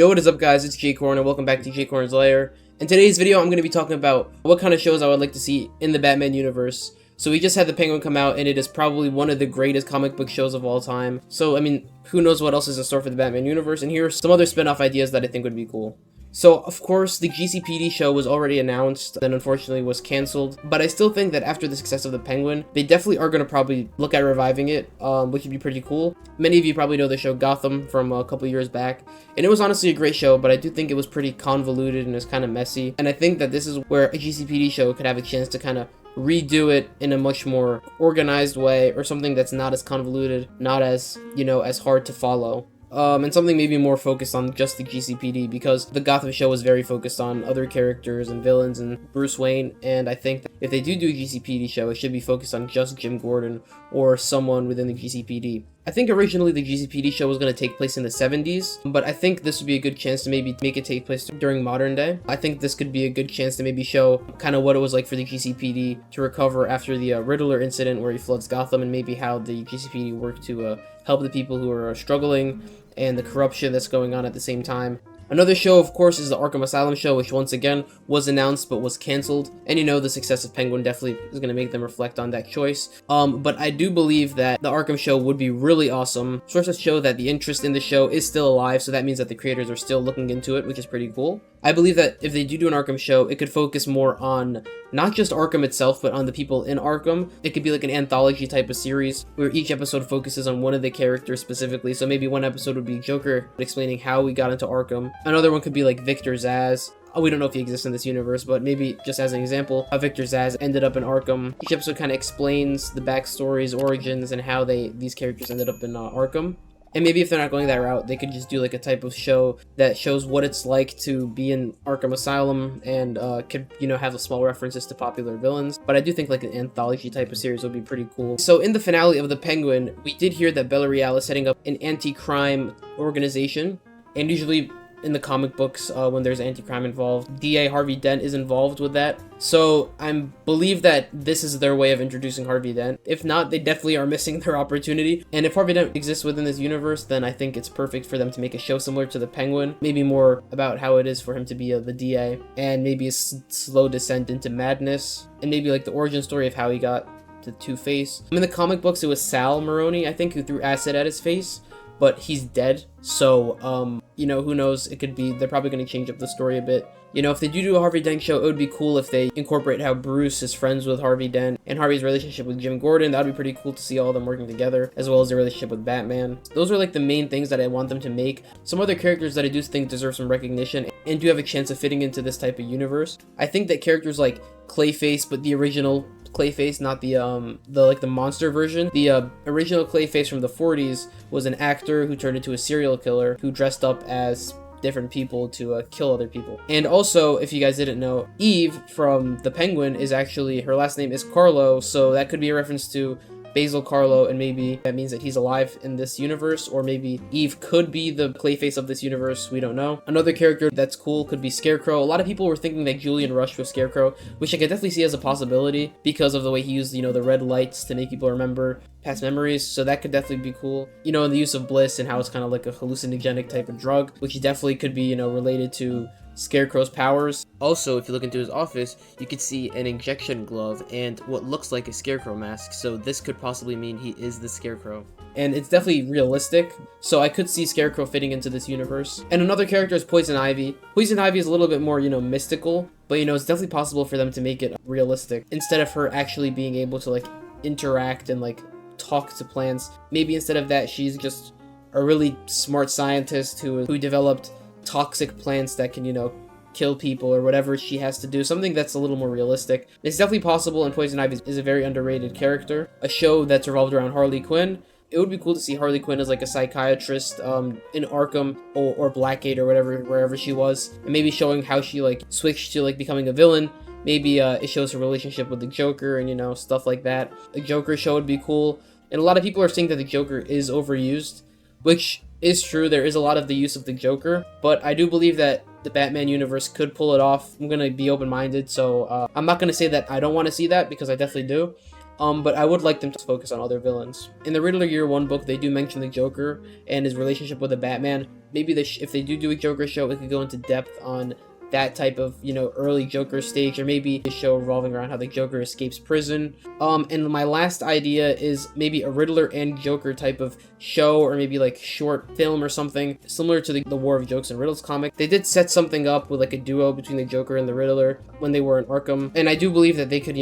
Yo, what is up guys, it's J Corn and welcome back to J Corn's Lair. In today's video, I'm going to be talking about what kind of shows I would like to see in the Batman universe. So we just had The Penguin come out and it is probably one of the greatest comic book shows of all time. So, I mean, who knows what else is in store for the Batman universe, and here are some other spin-off ideas that I think would be cool. So, of course, the GCPD show was already announced, then unfortunately was cancelled, but I still think that after the success of The Penguin, they definitely are going to probably look at reviving it, which would be pretty cool. Many of you probably know the show Gotham from a couple years back, and it was honestly a great show, but I do think it was pretty convoluted and it was kind of messy, and I think that this is where a GCPD show could have a chance to kind of redo it in a much more organized way, or something that's not as convoluted, not as, as hard to follow. And something maybe more focused on just the GCPD, because the Gotham show was very focused on other characters and villains and Bruce Wayne, and I think that if they do a GCPD show, it should be focused on just Jim Gordon or someone within the GCPD. I think originally the GCPD show was going to take place in the 70s, but I think this would be a good chance to maybe make it take place during modern day. I think this could be a good chance to maybe show kind of what it was like for the GCPD to recover after the Riddler incident where he floods Gotham, and maybe how the GCPD worked to help the people who are struggling and the corruption that's going on at the same time. Another show, of course, is the Arkham Asylum show, which once again was announced but was cancelled. And the success of Penguin definitely is going to make them reflect on that choice. But I do believe that the Arkham show would be really awesome. Sources show that the interest in the show is still alive, so that means that the creators are still looking into it, which is pretty cool. I believe that if they do an Arkham show, it could focus more on not just Arkham itself, but on the people in Arkham. It could be like an anthology type of series where each episode focuses on one of the characters specifically. So maybe one episode would be Joker explaining how we got into Arkham. Another one could be like Victor Zsasz. We don't know if he exists in this universe, but maybe just as an example, how Victor Zsasz ended up in Arkham. Each episode kind of explains the backstories, origins, and how these characters ended up in Arkham. And maybe if they're not going that route, they could just do like a type of show that shows what it's like to be in Arkham Asylum, and could, have small references to popular villains. But I do think like an anthology type of series would be pretty cool. So in the finale of The Penguin, we did hear that Bella Real is setting up an anti-crime organization, and usually in the comic books, when there's anti-crime involved, DA Harvey Dent is involved with that. So I believe that this is their way of introducing Harvey Dent. If not, they definitely are missing their opportunity. And if Harvey Dent exists within this universe, then I think it's perfect for them to make a show similar to The Penguin. Maybe more about how it is for him to be the DA, and maybe a slow descent into madness, and maybe like the origin story of how he got to Two-Face. In the comic books, it was Sal Maroni, I think, who threw acid at his face, but he's dead. So, who knows? It could be, they're probably going to change up the story a bit. If they do a Harvey Dent show, it would be cool if they incorporate how Bruce is friends with Harvey Dent and Harvey's relationship with Jim Gordon. That would be pretty cool to see all of them working together, as well as their relationship with Batman. Those are like the main things that I want them to make. Some other characters that I do think deserve some recognition and do have a chance of fitting into this type of universe. I think that characters like Clayface, but the original Clayface, not the monster version. The original Clayface from the 40s was an actor who turned into a serial killer who dressed up as different people to kill other people. And also, if you guys didn't know, Eve from The Penguin is actually, her last name is Carlo, so that could be a reference to Basil Carlo, and maybe that means that he's alive in this universe, or maybe Eve could be the Clayface of this universe. We don't know. Another character that's cool could be Scarecrow. A lot of people were thinking that Julian Rush was Scarecrow, which I could definitely see as a possibility because of the way he used, the red lights to make people remember past memories, so that could definitely be cool. And the use of bliss and how it's kind of like a hallucinogenic type of drug, which definitely could be, related to Scarecrow's powers. Also, if you look into his office, you could see an injection glove and what looks like a Scarecrow mask, so this could possibly mean he is the Scarecrow. And it's definitely realistic, so I could see Scarecrow fitting into this universe. And another character is Poison Ivy. Poison Ivy is a little bit more, mystical, but it's definitely possible for them to make it realistic. Instead of her actually being able to interact and talk to plants, maybe instead of that, she's just a really smart scientist who developed toxic plants that can, kill people or whatever she has to do. Something that's a little more realistic. It's definitely possible, and Poison Ivy is a very underrated character. A show that's revolved around Harley Quinn. It would be cool to see Harley Quinn as like a psychiatrist in Arkham or Blackgate or wherever she was, and maybe showing how she switched to becoming a villain. Maybe it shows her relationship with the Joker and stuff like that. A Joker show would be cool. And a lot of people are saying that the Joker is overused, which is true. There is a lot of the use of the Joker, but I do believe that the Batman universe could pull it off. I'm gonna be open-minded, so I'm not gonna say that I don't want to see that, because I definitely do. but I would like them to focus on other villains. In the Riddler Year 1 book, they do mention the Joker and his relationship with the Batman. Maybe if they do a Joker show, it could go into depth on that type of, early Joker stage, or maybe a show revolving around how the Joker escapes prison. And my last idea is maybe a Riddler and Joker type of show, or maybe like short film or something, similar to the War of Jokes and Riddles comic. They did set something up with like a duo between the Joker and the Riddler when they were in Arkham, and I do believe that they could,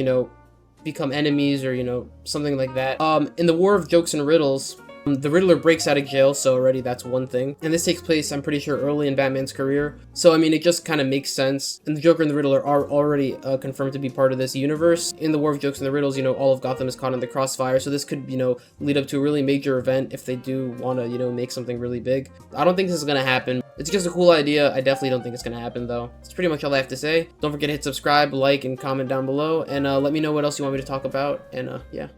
become enemies or, something like that. In the War of Jokes and Riddles, the Riddler breaks out of jail, so already that's one thing. And this takes place, I'm pretty sure, early in Batman's career. So, I mean, it just kind of makes sense. And the Joker and the Riddler are already confirmed to be part of this universe. In the War of Jokes and the Riddles, all of Gotham is caught in the crossfire. So this could, lead up to a really major event if they do want to, make something really big. I don't think this is going to happen. It's just a cool idea. I definitely don't think it's going to happen, though. That's pretty much all I have to say. Don't forget to hit subscribe, like, and comment down below. And let me know what else you want me to talk about. And, yeah.